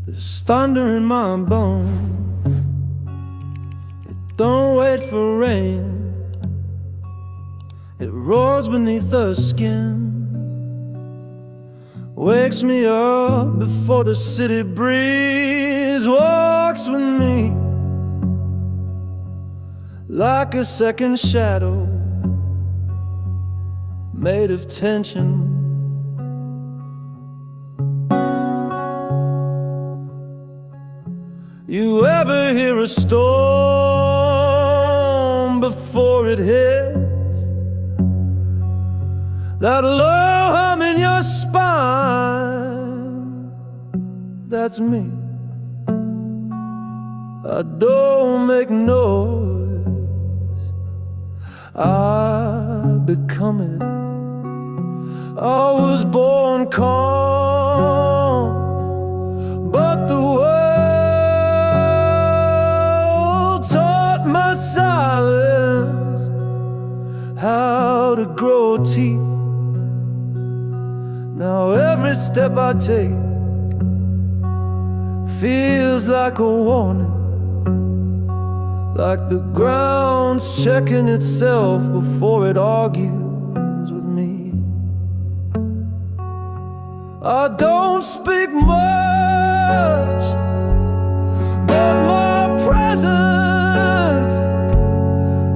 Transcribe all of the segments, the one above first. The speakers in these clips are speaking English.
There's thunder in my bones. It don't wait for rain. It roars beneath the skin. Wakes me up before the city breeze walks with me, like a second shadow made of tension. You ever hear a storm before it hits? That low hum in your spine, that's me. I don't make noise, I become it. I was born calm, but the world taught my silence how to grow teeth. Now every step I take feels like a warning, like the ground's checking itself before it argues with me. I don't speak much, but my presence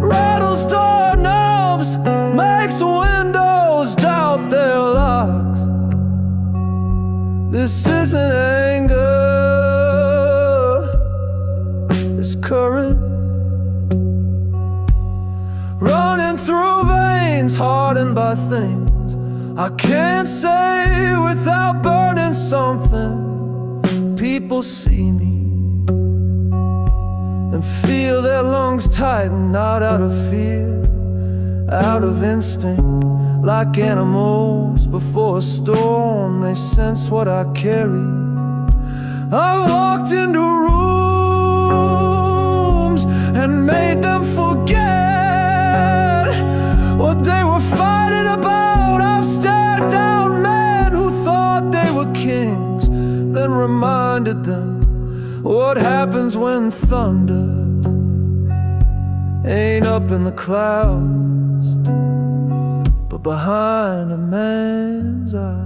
rattles doorknobs, makes windows doubt their locks. This isn't anger, it's current running through veins hardened by things I can't say without burning something. People see me and feel their lungs tighten, not out of fear, out of instinct. Like animals before a storm, they sense what I carry. I walked into rooms and made them forget what they were fighting about. I've stared down men who thought they were kings, then reminded them what happens when thunder ain't up in the clouds, but behind a man's eyes.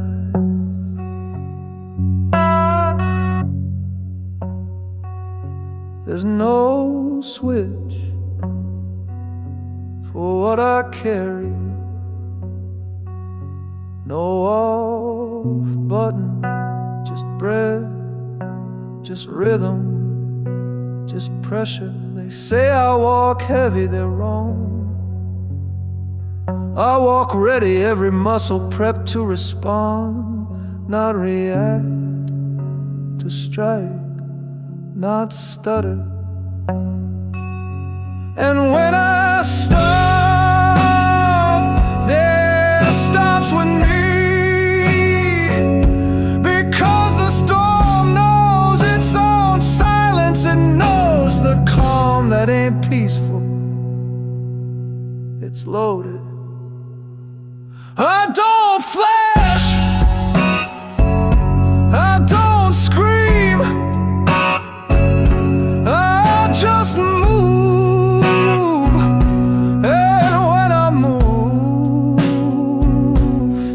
There's no switch for what I carry, no off button, just breath, just rhythm, just pressure. They say I walk heavy, they're wrong. I walk ready, every muscle prepped to respond, not react, to strike, not stutter. And when I stop, there stops with me, because the storm knows its own silence and knows the calm that ain't peaceful, it's loaded. I don't flash, I don't scream, I just move. And when I move,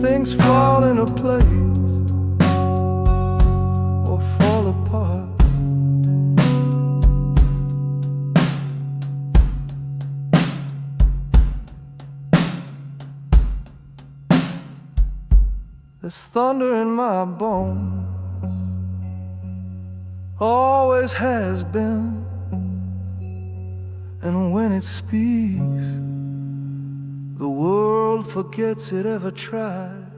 things fall into place or fall apart. There's thunder in my bones, always has been. And when it speaks, the world forgets it ever tried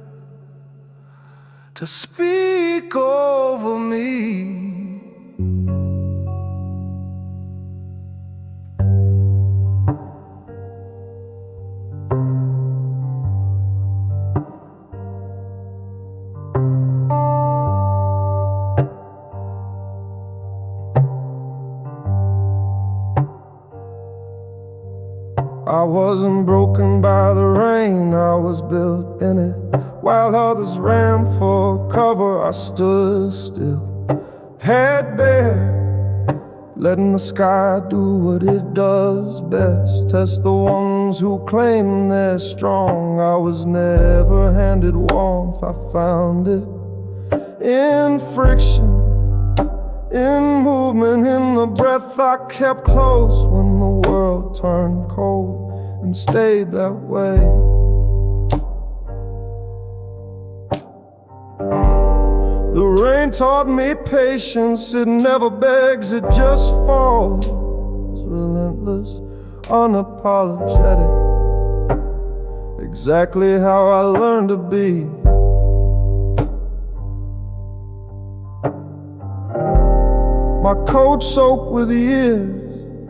to speak over me. I wasn't broken by the rain, I was built in it. While others ran for cover, I stood still. Hey, letting the sky do what it does best. Test the ones who claim they're strong. I was never handed warmth, I found it in friction, in movement, in the breath I kept close when the world turned cold and stayed that way. The rain taught me patience, it never begs, it just falls. Relentless, unapologetic, exactly how I learned to be. My coat soaked with years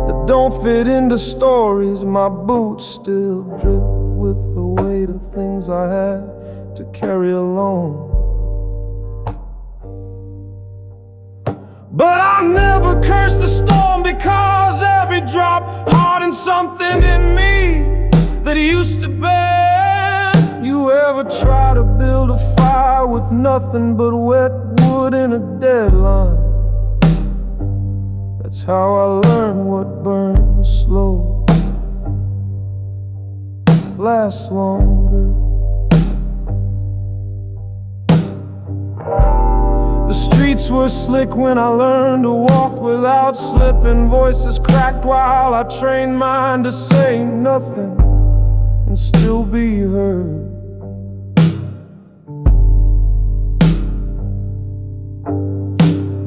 that don't fit into stories. My boots still drip with the weight of things I had to carry alone. But I never curse the storm, because every drop hardened something in me that used to bend. You ever try to build a fire with nothing but wet wood in a deadline? That's how I learned what burns slow lasts longer. The streets were slick when I learned to walk without slipping. Voices cracked while I trained mine to say nothing and still be heard.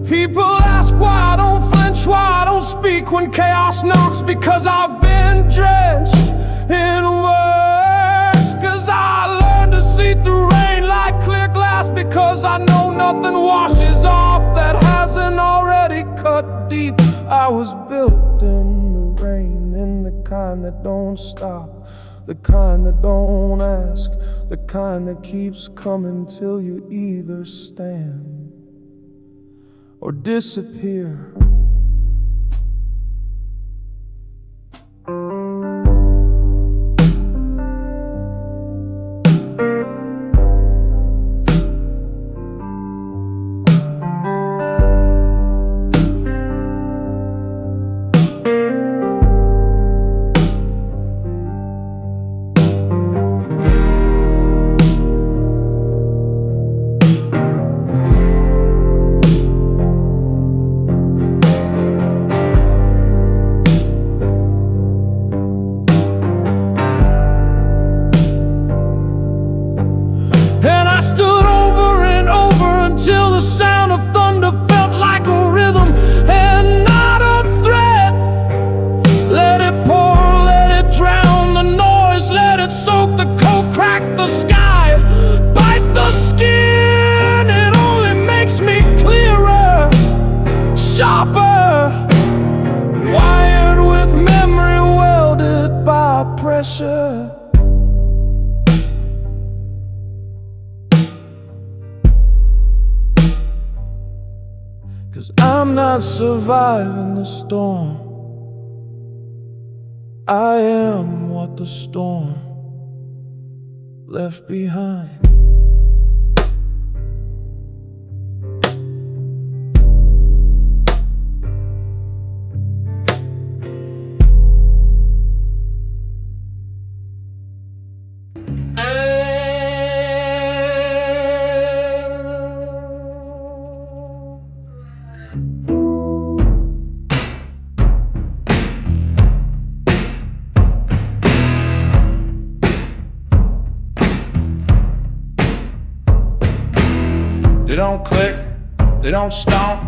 People ask why I don't flinch, why I don't speak when chaos knocks, because I've been drenched in words. Cause I learned to see through rain like clear glass, because I know nothing washes off that hasn't already cut deep. I was built in the rain, in the kind that don't stop, the kind that don't ask, the kind that keeps coming till you either stand or disappear. Wired with memory welded by pressure. Cause I'm not surviving the storm, I am what the storm left behind. They don't click, they don't stomp,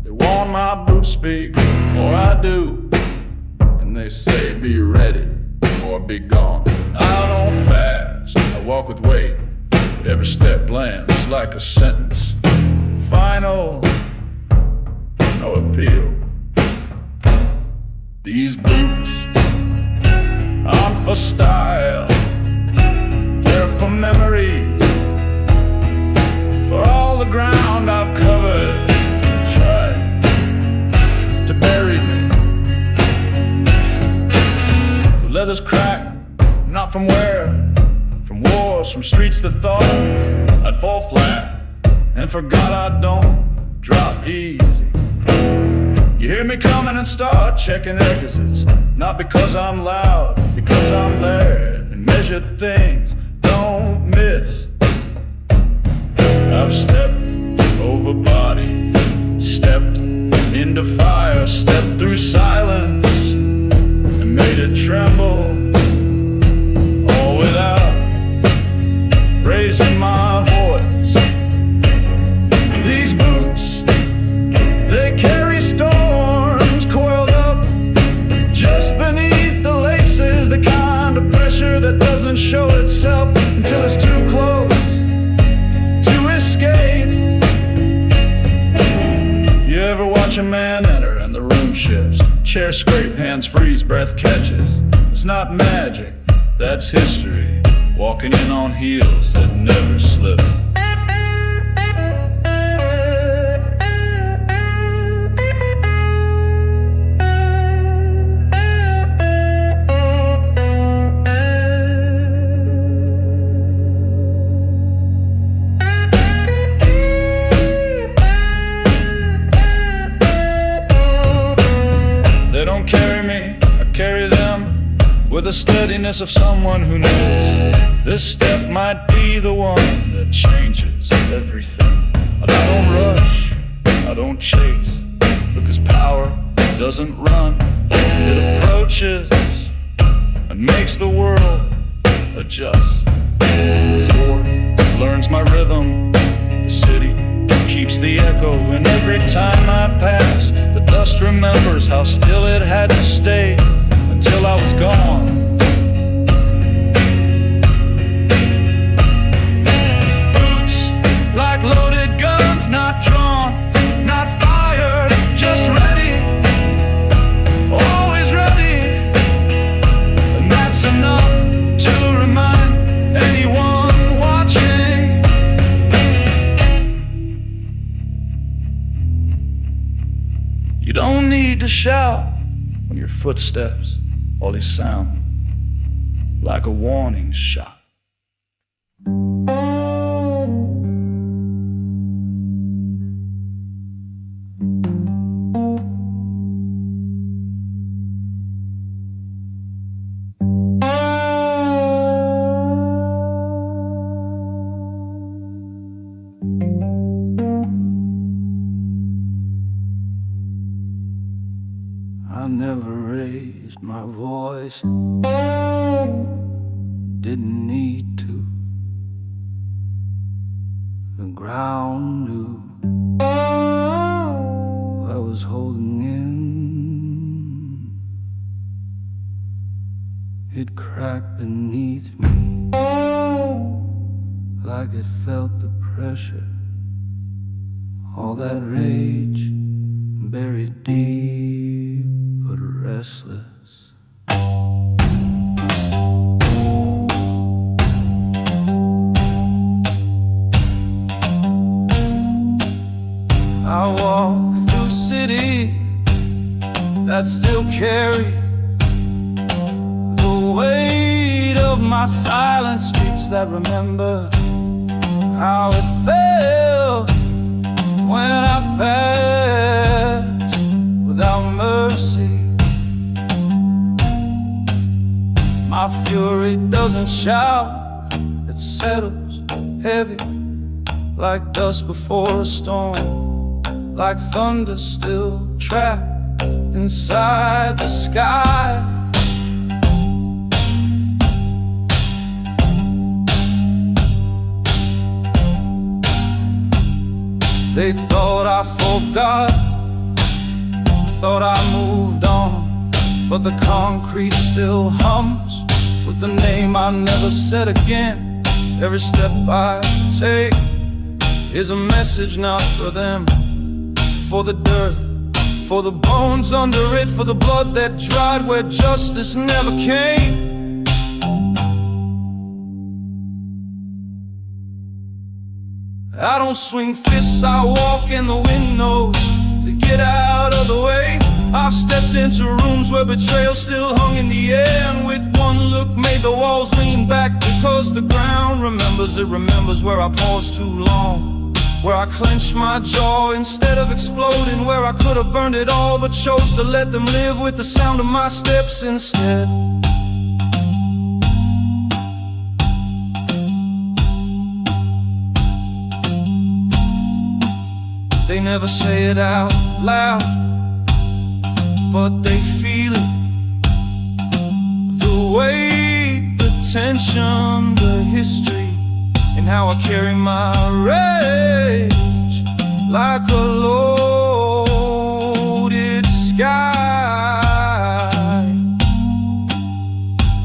they warn my boots speak before I do. And they say be ready or be gone. I don't fast, I walk with weight, but every step lands like a sentence. Final, no appeal. These boots aren't for style, they're for memory. For all the ground I've covered, tried to bury me. The leather's cracked, not from wear, from wars, from streets that thought I'd fall flat, and forgot I don't drop easy. You hear me coming and start checking exits. Not because I'm loud, because I'm there and measure things, don't miss. I've stepped over body, stepped into fire, stepped through silence and made it tremble, all without raising my voice. These boots, they carry storms coiled up just beneath the laces, the kind of pressure that doesn't show itself until it's too close to escape. You ever watch a man enter and the room shifts? Chair scrape, hands freeze, breath catches. It's not magic, that's history. Walking in on heels that never slip. They don't carry me, I carry them with the steadiness of someone who knows this step might be the one that changes everything. But I don't rush, I don't chase, because power doesn't run. It approaches and makes the world adjust. The floor learns my rhythm, the city keeps the echo, and every time I pass, the dust remembers how still it had to stay until I was gone. Boots like loaded guns, not drawn, not fired, just ready, always ready. And that's enough to remind anyone watching. You don't need to shout when your footsteps always sound like a warning shot. I never raised my voice, didn't need to. The ground knew I was holding in. It cracked beneath me like it felt the pressure. All that rage buried deep but restless. I walk through cities that still carry the weight of my silent streets that remember how it felt when I passed without mercy. My fury doesn't shout, it settles heavy like dust before a storm, like thunder still trapped inside the sky. They thought I forgot, thought I moved on, but the concrete still hums with the name I never said again. Every step I take is a message not for them, for the dirt, for the bones under it, for the blood that dried where justice never came. I don't swing fists, I walk in the windows to get out of the way. I've stepped into rooms where betrayal still hung in the air, and with one look made the walls lean back because the ground remembers. It remembers where I paused too long, where I clenched my jaw instead of exploding, where I could have burned it all but chose to let them live with the sound of my steps instead. They never say it out loud, but they feel it. The weight, the tension, the history, and how I carry my rage like a loaded sky.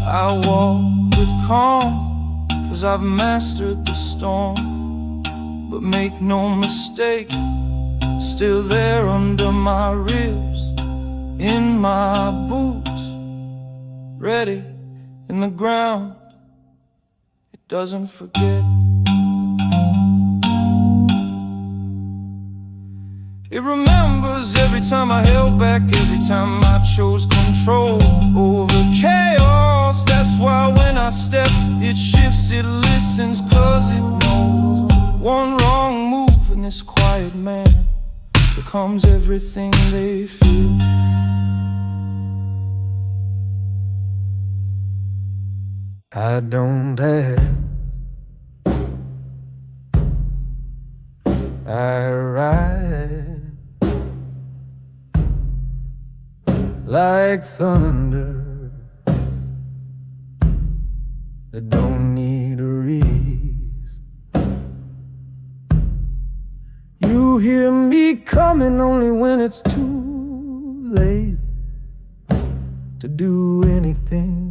I walk with calm, 'cause I've mastered the storm. But make no mistake, still there under my ribs, in my boots, ready in the ground. It doesn't forget. It remembers every time I held back, every time I chose control over chaos. That's why when I step, it shifts, it listens, 'cause it knows one wrong move in this quiet man becomes everything they feel. I don't ask, I ride like thunder that don't need a reason. You hear me coming only when it's too late to do anything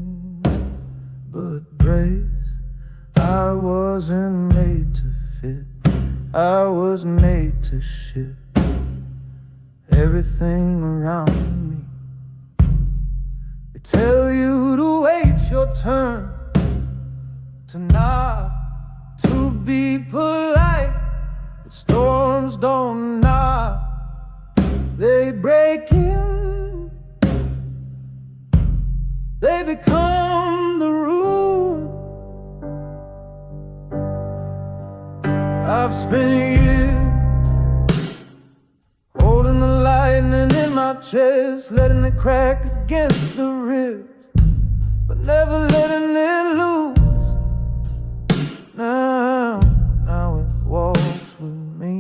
but brace. I wasn't made to fit, I was made to shift everything around me. They tell you to wait your turn, to nod, to be polite. But storms don't knock, they break in, they become the room. I've spent years holding the lightning in my chest, letting it crack against the ribs, but never letting it loose. Now it walks with me.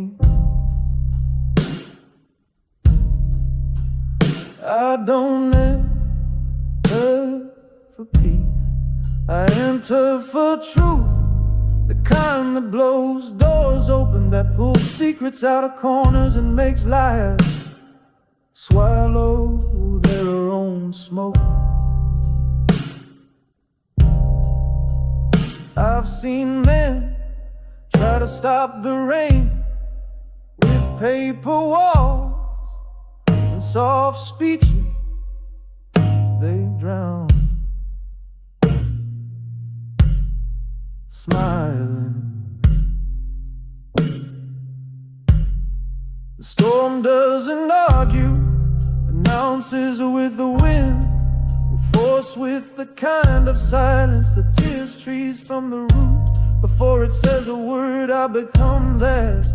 I don't enter for peace, I enter for truth, the kind that blows doors open, that pulls secrets out of corners and makes liars swallow their own smoke. I've seen men try to stop the rain with paper walls and soft speeches, they drown, smiling. The storm doesn't argue, announces with the wind. We're forced with the kind of silence that tears trees from the root. Before it says a word, I become that,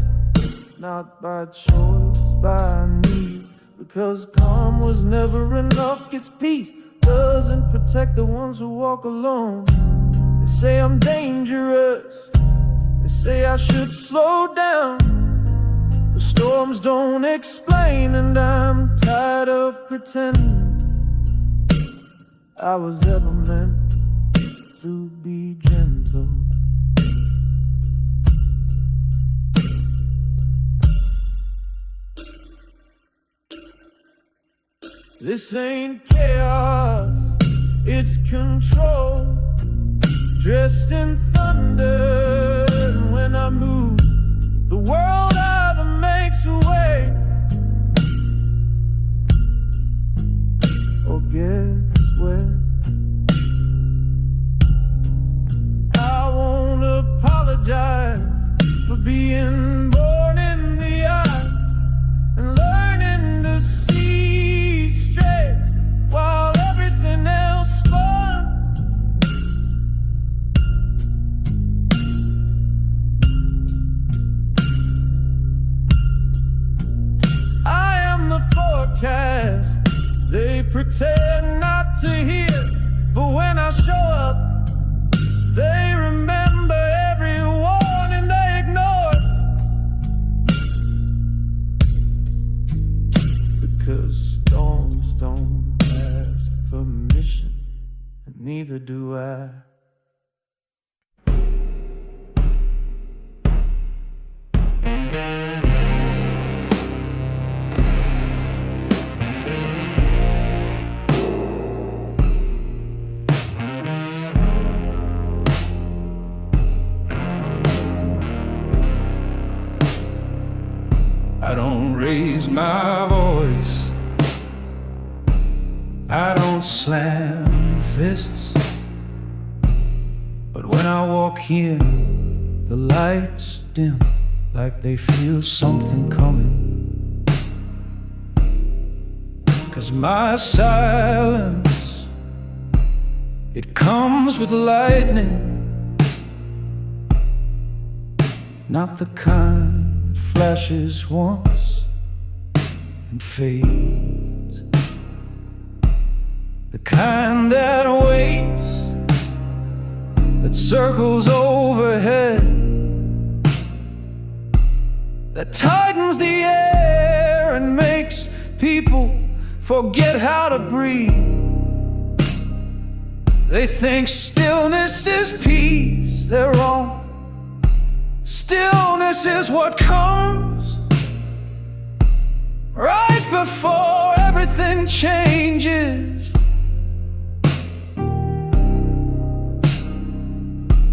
not by choice, by need. Because calm was never enough, gets peace, doesn't protect the ones who walk alone. They say I'm dangerous, they say I should slow down. The storms don't explain, and I'm tired of pretending I was ever meant to be gentle. This ain't chaos, it's control, dressed in thunder. And when I move, the world either makes a way or gets wet. I won't apologize for being born in the eye and learning to see straight while everything else spun. pretend not to hear, but when I show up, they remember every warning they ignored. Because storms don't ask permission, and neither do I. I don't raise my voice, I don't slam fists, but when I walk here, the lights dim, like they feel something coming. 'Cause my silence, it comes with lightning, not the kind that flashes once and fades, the kind that waits, that circles overhead, that tightens the air and makes people forget how to breathe. They think stillness is peace, they're wrong. Stillness is what comes right before everything changes.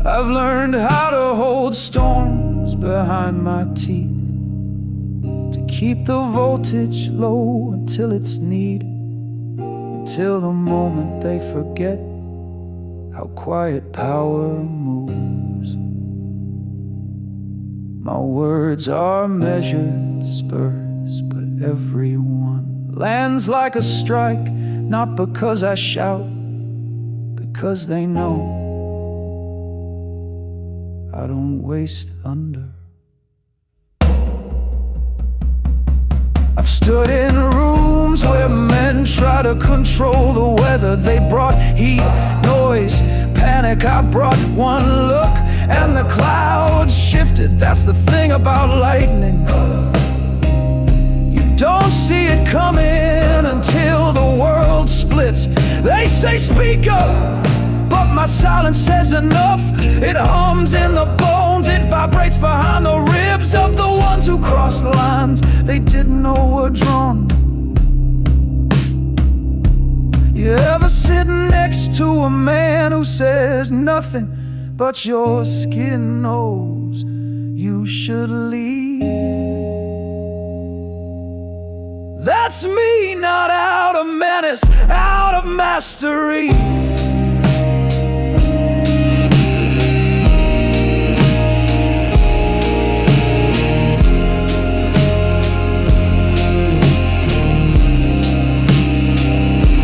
I've learned how to hold storms behind my teeth, to keep the voltage low until it's needed, until the moment they forget how quiet power moves. My words are measured spurs, but everyone lands like a strike, not because I shout, because they know I don't waste thunder. I've stood in rooms where men try to control the weather. They brought heat, noise, panic. I brought one look and the clouds shifted. That's the thing about lightning, you don't see it coming until the world splits. They say speak up, but my silence says enough. It hums in the bones, it vibrates behind the ribs of the ones who crossed the lines they didn't know were drawn. You ever sit next to a man who says nothing, but your skin knows you should leave? That's me, not out of menace, out of mastery.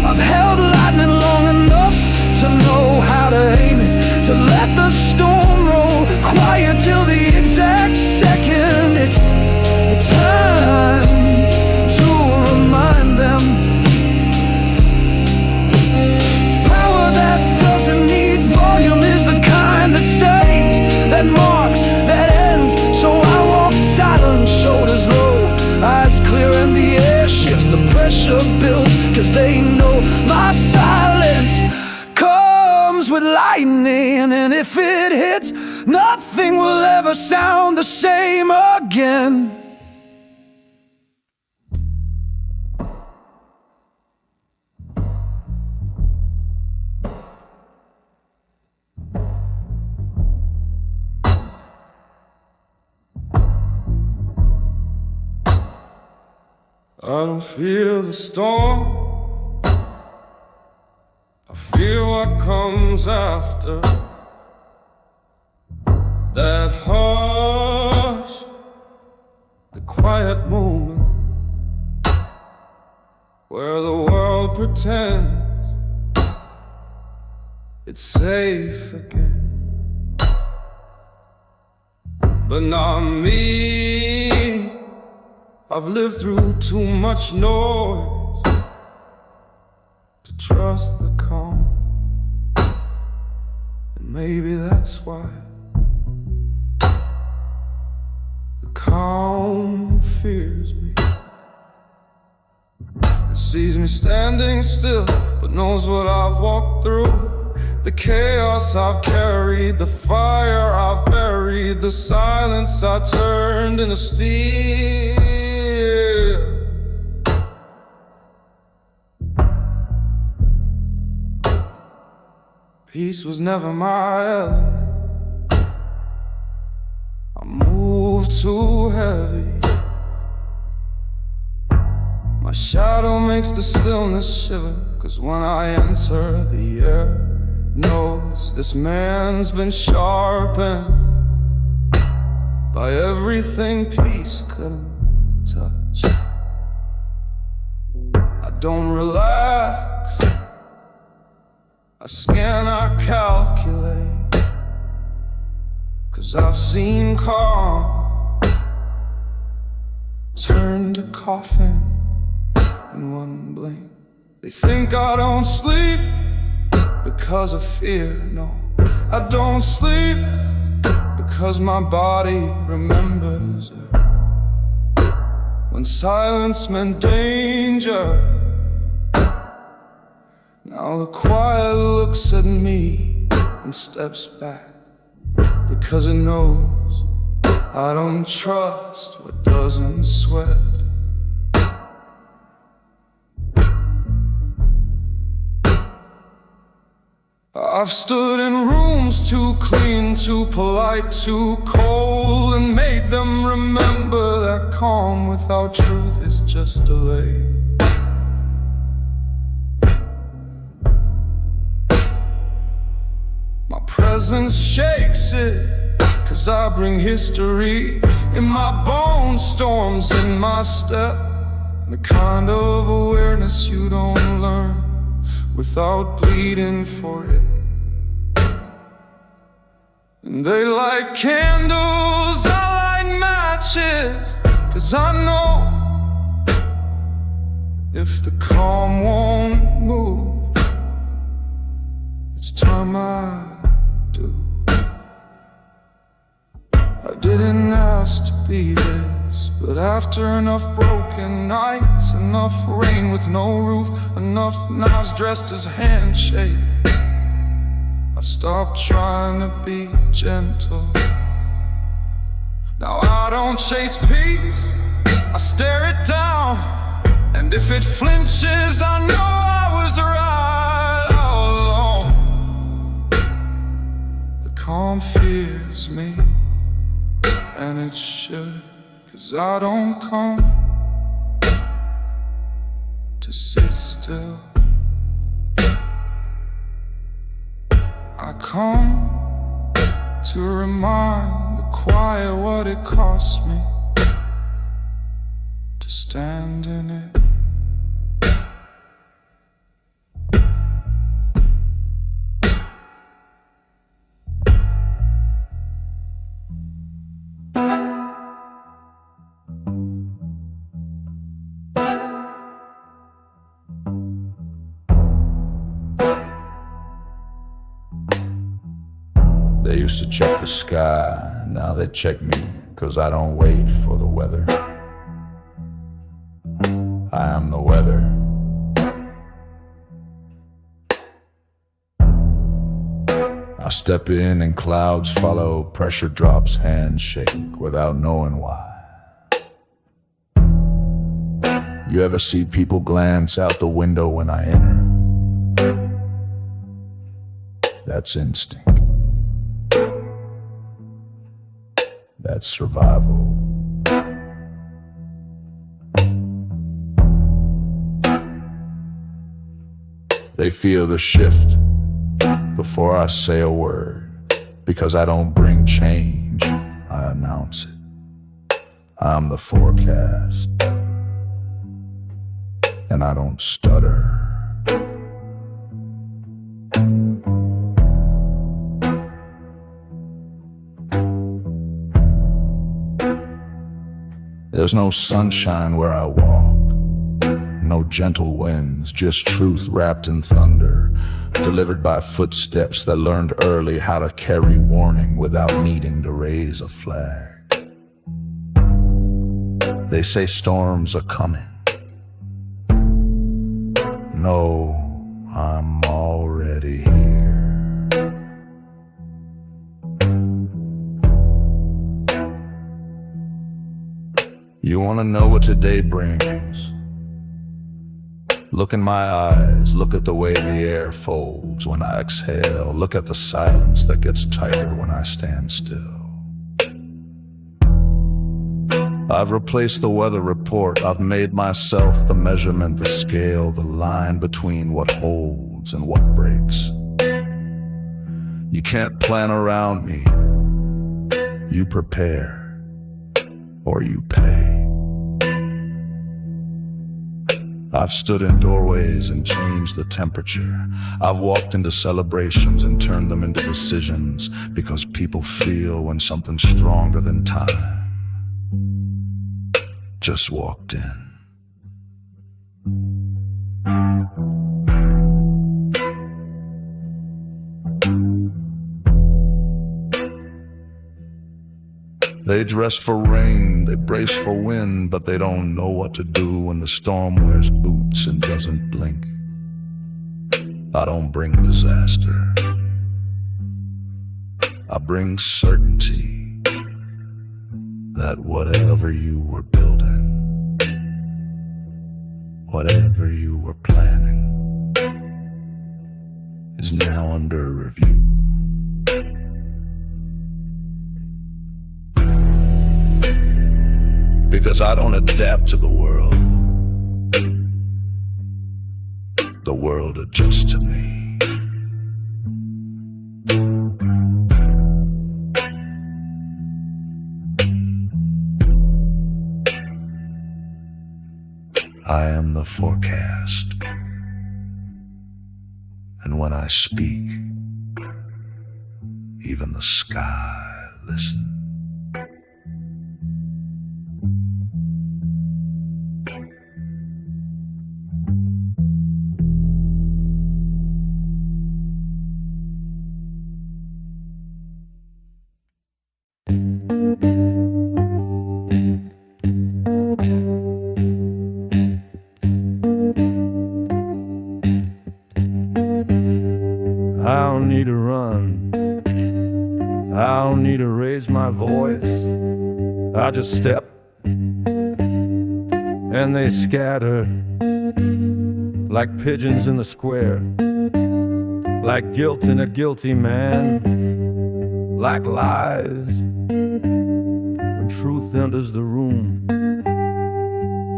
I've held lightning long enough to know how to aim it, to let the storm roll quiet till the exact second it's time to remind them. Power that doesn't need volume is the kind that stays, that marks, that ends. So I walk silent, shoulders low, eyes clear and the air shifts, the pressure builds, 'cause they know my silence comes with lightning, and if it hits, nothing will ever sound the same again. I don't feel the storm, I feel what comes after. That hush, the quiet moment where the world pretends it's safe again. But not me, I've lived through too much noise. trust the calm. And maybe that's why the calm fears me. It sees me standing still, but knows what I've walked through. The chaos I've carried, the fire I've buried, the silence I turned into steel. Peace was never my element. I moved too heavy. My shadow makes the stillness shiver, 'cause when I enter, the air knows this man's been sharpened by everything peace couldn't touch. I don't relax, I scan, I calculate, 'cause I've seen calm turn to coffin in one blink. They think I don't sleep because of fear. No, I don't sleep because my body remembers it. When silence meant danger, now the quiet looks at me and steps back, because it knows I don't trust what doesn't sweat. I've stood in rooms too clean, too polite, too cold, and made them remember that calm without truth is just delay. My presence shakes it, 'cause I bring history in my bones, storms in my step, the kind of awareness you don't learn without bleeding for it. And they light candles, I light matches, 'cause I know if the calm won't move, it's time I do. I didn't ask to be this, but after enough broken nights, enough rain with no roof, enough knives dressed as handshake, I stopped trying to be gentle. Now I don't chase peace, I stare it down, and if it flinches, I know I was right all along. The calm fears me, and it should, 'cause I don't come to sit still. I come to remind the quiet what it cost me to stand in it. They used to check the sky, now they check me, 'cause I don't wait for the weather. I am the weather. I step in and clouds follow, pressure drops, hands shake without knowing why. You ever see people glance out the window when I enter? That's instinct. That's survival. They feel the shift before I say a word, because I don't bring change, I announce it. I'm the forecast, and I don't stutter. There's no sunshine where I walk, no gentle winds, just truth wrapped in thunder, delivered by footsteps that learned early how to carry warning without needing to raise a flag. They say storms are coming. No, I'm already here. You want to know what today brings? Look in my eyes, look at the way the air folds when I exhale. Look at the silence that gets tighter when I stand still. I've replaced the weather report. I've made myself the measurement, the scale, the line between what holds and what breaks. You can't plan around me. You prepare, or you pay. I've stood in doorways and changed the temperature. I've walked into celebrations and turned them into decisions, because people feel when something stronger than time just walked in. They dress for rain, they brace for wind, but they don't know what to do when the storm wears boots and doesn't blink. I don't bring disaster. I bring certainty that whatever you were building, whatever you were planning, is now under review. Because I don't adapt to the world adjusts to me. I am the forecast, and when I speak, even the sky listens. I don't need to run, I don't need to raise my voice. I just step and they scatter like pigeons in the square, like guilt in a guilty man, like lies. When truth enters the room,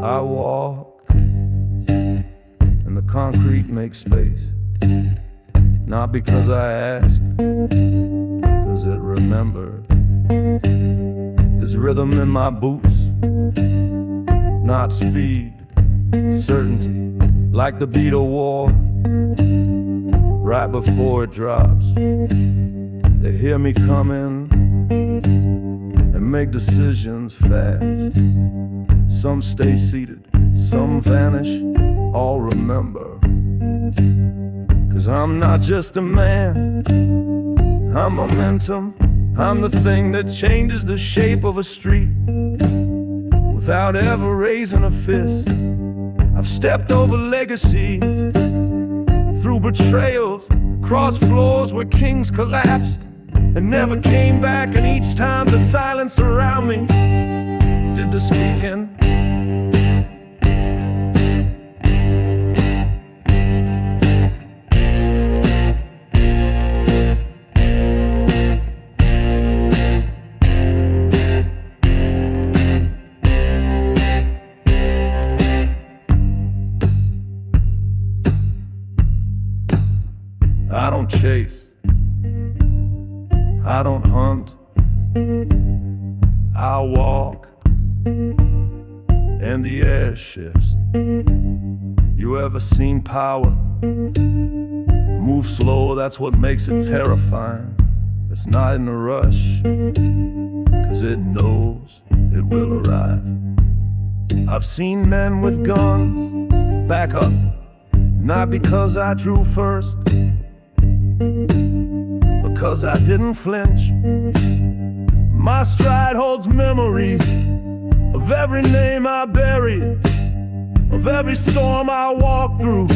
I walk and the concrete makes space. Not because I asked, cause it remembered. There's rhythm in my boots, not speed, certainty, like the beat of war, right before it drops. They hear me coming and make decisions fast. Some stay seated, some vanish, all remember. Cause I'm not just a man, I'm momentum. I'm the thing that changes the shape of a street without ever raising a fist. I've stepped over legacies, through betrayals, across floors where kings collapsed and never came back. And each time the silence around me did the speaking. I don't chase, I don't hunt, I walk, and the air shifts. You ever seen power move slow? That's what makes it terrifying. It's not in a rush, cause it knows it will arrive. I've seen men with guns back up. Not because I drew first, because I didn't flinch. My stride holds memories of every name I buried, of every storm I walked through.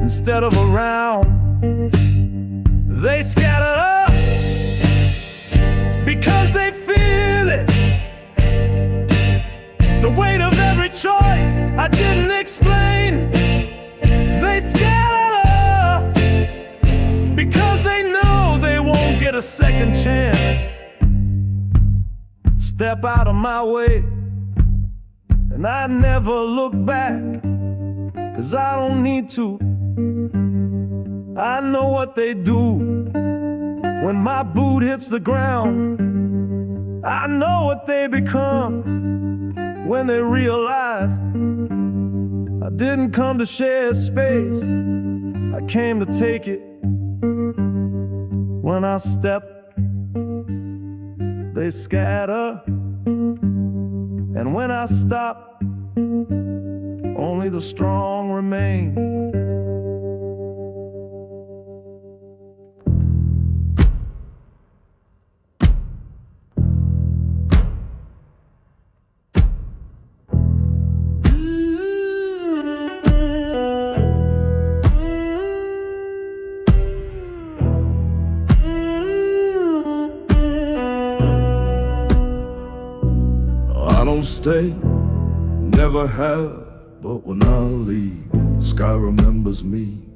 Instead of around, they scattered up because they feel it. The weight of every choice I didn't explain. They scattered up because they know they won't get a second chance. Step out of my way, and I never look back, 'cause I don't need to. I know what they do when my boot hits the ground. I know what they become when they realize I didn't come to share space, I came to take it. When I step, they scatter, and when I stop, only the strong remain. I don't stay, never have, but when I leave, the sky remembers me.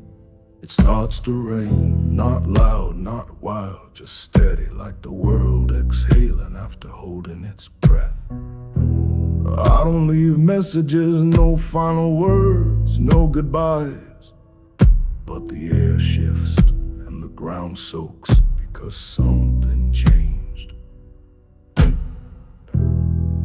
It starts to rain, not loud, not wild, just steady like the world exhaling after holding its breath. I don't leave messages, no final words, no goodbyes, but the air shifts and the ground soaks because something changed.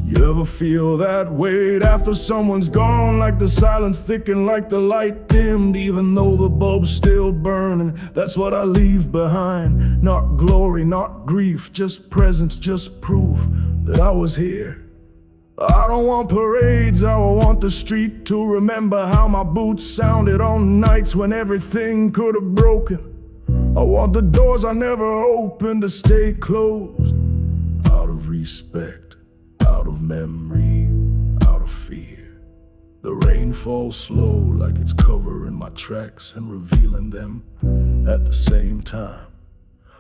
You ever feel that weight after someone's gone? Like the silence thickened, like the light dimmed, even though the bulb's still burning. That's what I leave behind. Not glory, not grief, just presence, just proof that I was here. I don't want parades, I want the street to remember how my boots sounded on nights when everything could have broken. I want the doors I never opened to stay closed, out of respect, out of memory, out of fear. The rain falls slow like it's covering my tracks and revealing them at the same time.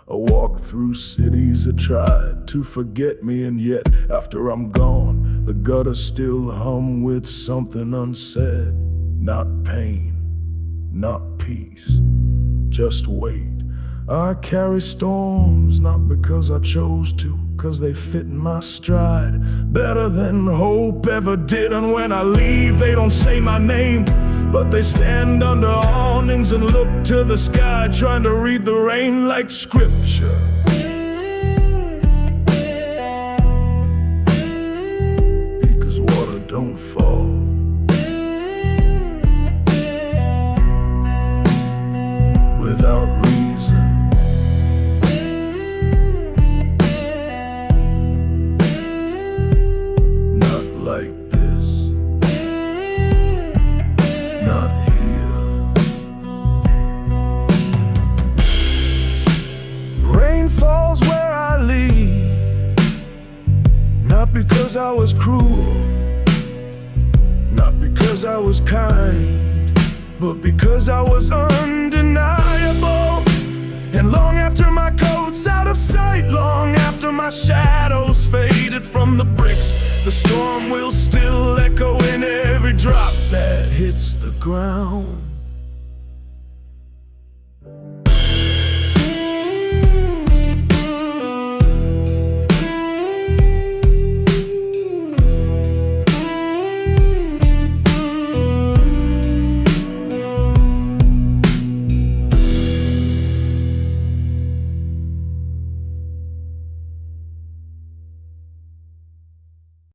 I walk through cities that tried to forget me, and yet after I'm gone, the gutters still hum with something unsaid. Not pain, not peace, just weight. I carry storms, not because I chose to, 'cause they fit in my stride better than hope ever did. And when I leave, they don't say my name, but they stand under awnings and look to the sky, trying to read the rain like scripture. Because water don't fall without reason. Like this, not here. Rain falls where I leave, not because I was cruel, not because I was kind, but because I was undeniable. And long after my coat's out of sight, long after my shadows faded from the bricks, the storm will still echo in every drop that hits the ground.